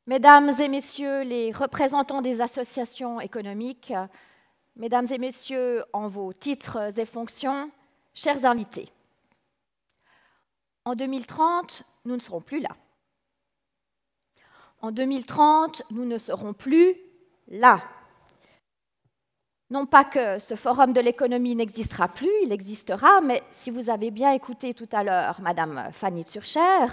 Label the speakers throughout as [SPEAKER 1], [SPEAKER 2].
[SPEAKER 1] Mesdames et messieurs les représentants des associations économiques, mesdames et messieurs en vos titres et fonctions, chers invités, en 2030, nous ne serons plus là. En 2030, nous ne serons plus là. Non pas que ce forum de l'économie n'existera plus, il existera, mais si vous avez bien écouté tout à l'heure Madame Fanny Turcher,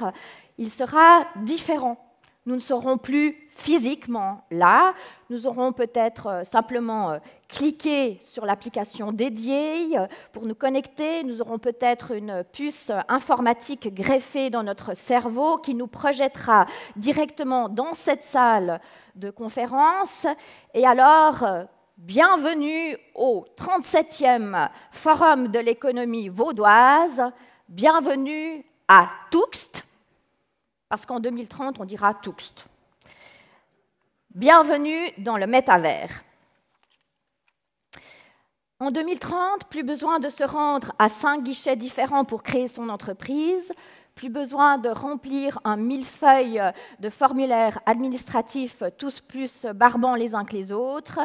[SPEAKER 1] il sera différent. Nous ne serons plus physiquement là, nous aurons peut-être simplement cliqué sur l'application dédiée pour nous connecter, nous aurons peut-être une puce informatique greffée dans notre cerveau qui nous projettera directement dans cette salle de conférence. Et alors, bienvenue au 37e Forum de l'économie vaudoise, bienvenue à Touxt, parce qu'en 2030, on dira Touxt. Bienvenue dans le métavers. En 2030, plus besoin de se rendre à 5 guichets différents pour créer son entreprise, plus besoin de remplir un millefeuille de formulaires administratifs, tous plus barbants les uns que les autres.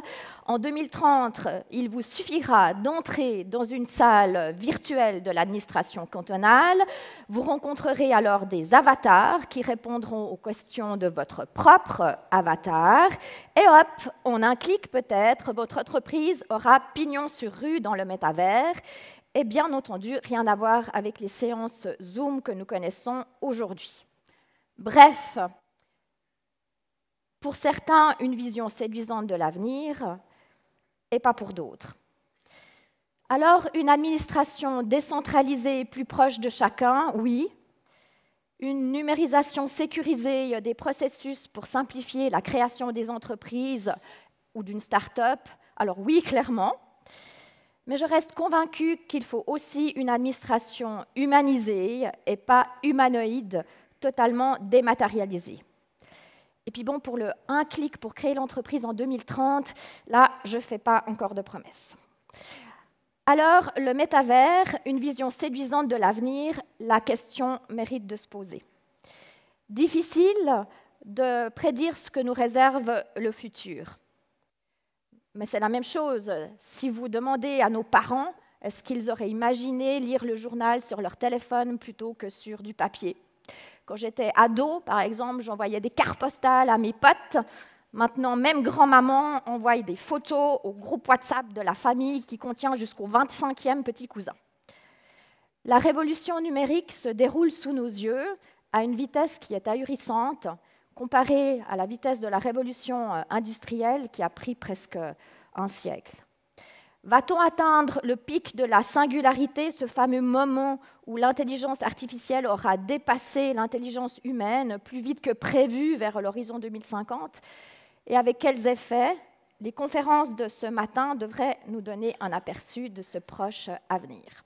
[SPEAKER 1] En 2030, il vous suffira d'entrer dans une salle virtuelle de l'administration cantonale. Vous rencontrerez alors des avatars qui répondront aux questions de votre propre avatar. Et hop, en un clic peut-être, votre entreprise aura pignon sur rue dans le métavers. Et bien entendu, rien à voir avec les séances Zoom que nous connaissons aujourd'hui. Bref, pour certains, une vision séduisante de l'avenir, et pas pour d'autres. Alors, une administration décentralisée, plus proche de chacun, oui. Une numérisation sécurisée des processus pour simplifier la création des entreprises ou d'une start-up, alors oui, clairement. Mais je reste convaincue qu'il faut aussi une administration humanisée et pas humanoïde, totalement dématérialisée. Et puis bon, pour le un clic pour créer l'entreprise en 2030, là, je ne fais pas encore de promesses. Alors, le métavers, une vision séduisante de l'avenir, la question mérite de se poser. Difficile de prédire ce que nous réserve le futur. Mais c'est la même chose. Si vous demandez à nos parents, est-ce qu'ils auraient imaginé lire le journal sur leur téléphone plutôt que sur du papier? Quand j'étais ado, par exemple, j'envoyais des cartes postales à mes potes. Maintenant, même grand-maman envoie des photos au groupe WhatsApp de la famille qui contient jusqu'au 25e petit cousin. La révolution numérique se déroule sous nos yeux à une vitesse qui est ahurissante, comparée à la vitesse de la révolution industrielle qui a pris presque un siècle. Va-t-on atteindre le pic de la singularité, ce fameux moment où l'intelligence artificielle aura dépassé l'intelligence humaine plus vite que prévu vers l'horizon 2050? Et avec quels effets? Les conférences de ce matin devraient nous donner un aperçu de ce proche avenir.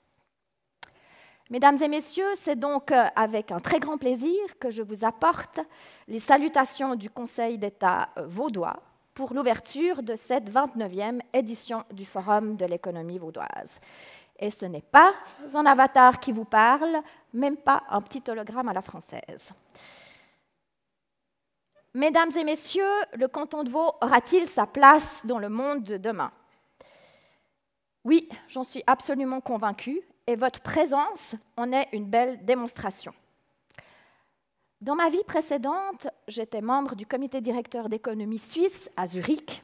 [SPEAKER 1] Mesdames et messieurs, c'est donc avec un très grand plaisir que je vous apporte les salutations du Conseil d'État vaudois pour l'ouverture de cette 29e édition du Forum de l'économie vaudoise. Et ce n'est pas un avatar qui vous parle, même pas un petit hologramme à la française. Mesdames et messieurs, le canton de Vaud aura-t-il sa place dans le monde de demain? Oui, j'en suis absolument convaincue, et votre présence en est une belle démonstration. Dans ma vie précédente, j'étais membre du comité directeur d'économie suisse à Zurich,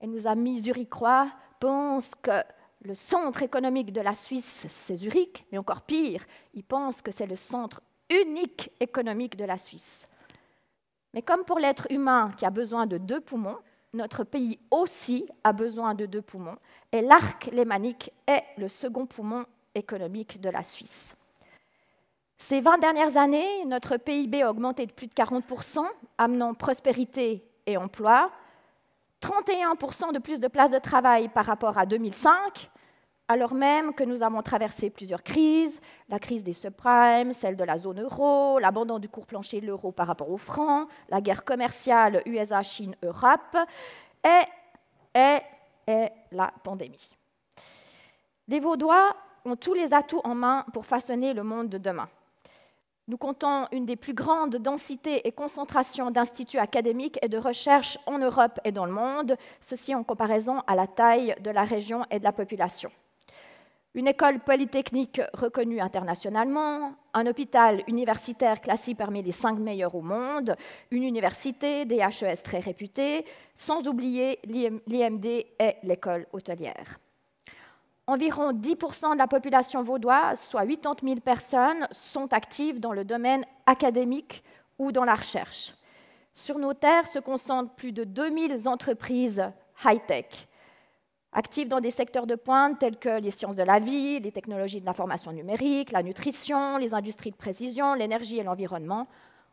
[SPEAKER 1] et nos amis zurichois pensent que le centre économique de la Suisse, c'est Zurich, mais encore pire, ils pensent que c'est le centre unique économique de la Suisse. Mais comme pour l'être humain qui a besoin de 2 poumons, notre pays aussi a besoin de 2 poumons, et l'arc lémanique est le second poumon économique de la Suisse. Ces 20 dernières années, notre PIB a augmenté de plus de 40%, amenant prospérité et emploi, 31% de plus de places de travail par rapport à 2005, alors même que nous avons traversé plusieurs crises, la crise des subprimes, celle de la zone euro, l'abandon du cours plancher de l'euro par rapport au franc, la guerre commerciale USA-Chine-Europe et la pandémie. Les Vaudois ont tous les atouts en main pour façonner le monde de demain. Nous comptons une des plus grandes densités et concentrations d'instituts académiques et de recherche en Europe et dans le monde, ceci en comparaison à la taille de la région et de la population. Une école polytechnique reconnue internationalement, un hôpital universitaire classé parmi les 5 meilleurs au monde, une université, des HES très réputées, sans oublier l'IMD et l'école hôtelière. Environ 10% de la population vaudoise, soit 80 000 personnes, sont actives dans le domaine académique ou dans la recherche. Sur nos terres se concentrent plus de 2000 entreprises high-tech, actives dans des secteurs de pointe tels que les sciences de la vie, les technologies de l'information numérique, la nutrition, les industries de précision, l'énergie et l'environnement.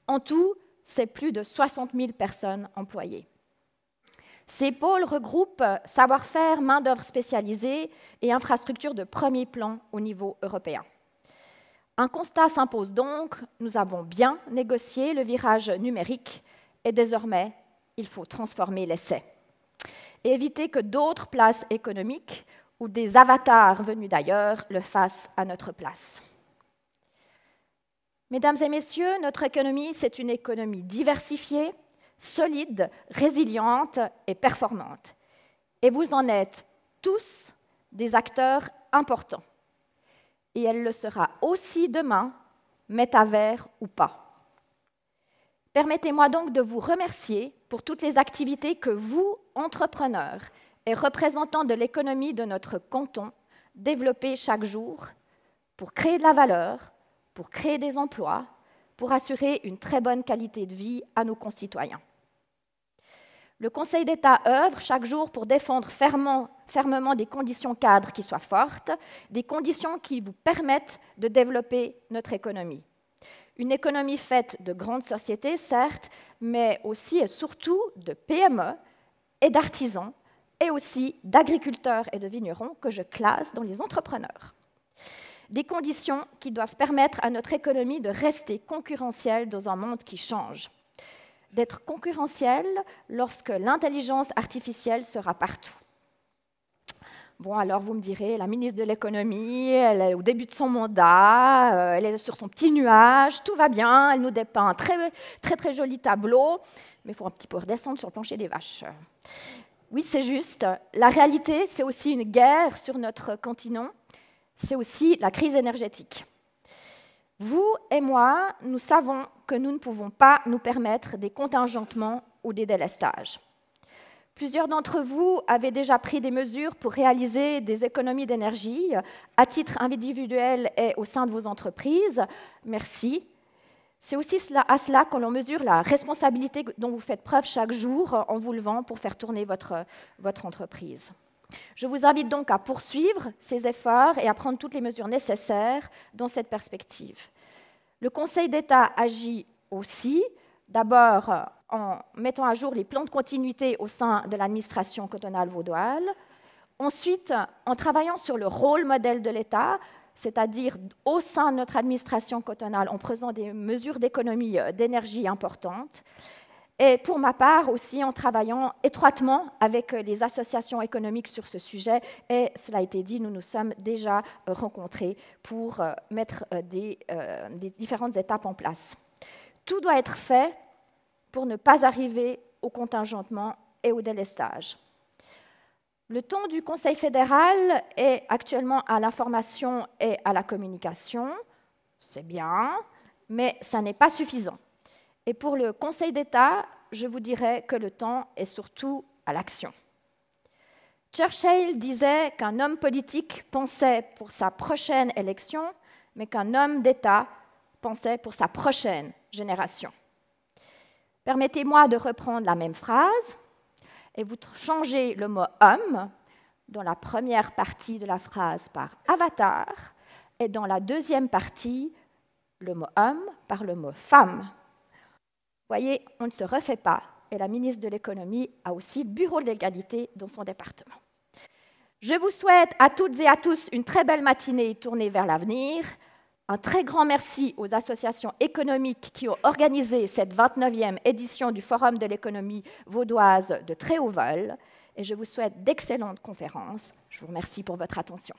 [SPEAKER 1] En tout, c'est plus de 60 000 personnes employées. Ces pôles regroupent savoir-faire, main-d'œuvre spécialisée et infrastructures de premier plan au niveau européen. Un constat s'impose donc, nous avons bien négocié le virage numérique et désormais, il faut transformer l'essai et éviter que d'autres places économiques ou des avatars venus d'ailleurs le fassent à notre place. Mesdames et messieurs, notre économie, c'est une économie diversifiée, solide, résiliente et performante. Et vous en êtes tous des acteurs importants. Et elle le sera aussi demain, métavers ou pas. Permettez-moi donc de vous remercier pour toutes les activités que vous, entrepreneurs et représentants de l'économie de notre canton, développez chaque jour pour créer de la valeur, pour créer des emplois, pour assurer une très bonne qualité de vie à nos concitoyens. Le Conseil d'État œuvre chaque jour pour défendre fermement des conditions cadres qui soient fortes, des conditions qui vous permettent de développer notre économie. Une économie faite de grandes sociétés, certes, mais aussi et surtout de PME et d'artisans, et aussi d'agriculteurs et de vignerons que je classe dans les entrepreneurs. Des conditions qui doivent permettre à notre économie de rester concurrentielle dans un monde qui change. D'être concurrentielle lorsque l'intelligence artificielle sera partout. Bon, alors vous me direz, la ministre de l'économie, elle est au début de son mandat, elle est sur son petit nuage, tout va bien, elle nous dépeint un très joli tableau, mais il faut un petit peu redescendre sur le plancher des vaches. Oui, c'est juste. La réalité, c'est aussi une guerre sur notre continent, c'est aussi la crise énergétique. Vous et moi, nous savons que nous ne pouvons pas nous permettre des contingentements ou des délestages. Plusieurs d'entre vous avaient déjà pris des mesures pour réaliser des économies d'énergie à titre individuel et au sein de vos entreprises. Merci. C'est aussi à cela que l'on mesure la responsabilité dont vous faites preuve chaque jour en vous levant pour faire tourner votre entreprise. Je vous invite donc à poursuivre ces efforts et à prendre toutes les mesures nécessaires dans cette perspective. Le Conseil d'État agit aussi, d'abord en mettant à jour les plans de continuité au sein de l'administration cantonale vaudoise, ensuite en travaillant sur le rôle modèle de l'État, c'est-à-dire au sein de notre administration cantonale en prenant des mesures d'économie d'énergie importantes, et pour ma part aussi en travaillant étroitement avec les associations économiques sur ce sujet. Et cela a été dit, nous nous sommes déjà rencontrés pour mettre des différentes étapes en place. Tout doit être fait pour ne pas arriver au contingentement et au délestage. Le temps du Conseil fédéral est actuellement à l'information et à la communication. C'est bien, mais ça n'est pas suffisant. Et pour le Conseil d'État, je vous dirais que le temps est surtout à l'action. Churchill disait qu'un homme politique pensait pour sa prochaine élection, mais qu'un homme d'État pensait pour sa prochaine génération. Permettez-moi de reprendre la même phrase et vous changez le mot « homme » dans la première partie de la phrase par « avatar » et dans la deuxième partie, le mot « homme » par le mot « femme ». Vous voyez, on ne se refait pas, et la ministre de l'Économie a aussi le bureau de l'égalité dans son département. Je vous souhaite à toutes et à tous une très belle matinée tournée vers l'avenir. Un très grand merci aux associations économiques qui ont organisé cette 29e édition du Forum de l'économie vaudoise de très haut vol, et je vous souhaite d'excellentes conférences. Je vous remercie pour votre attention.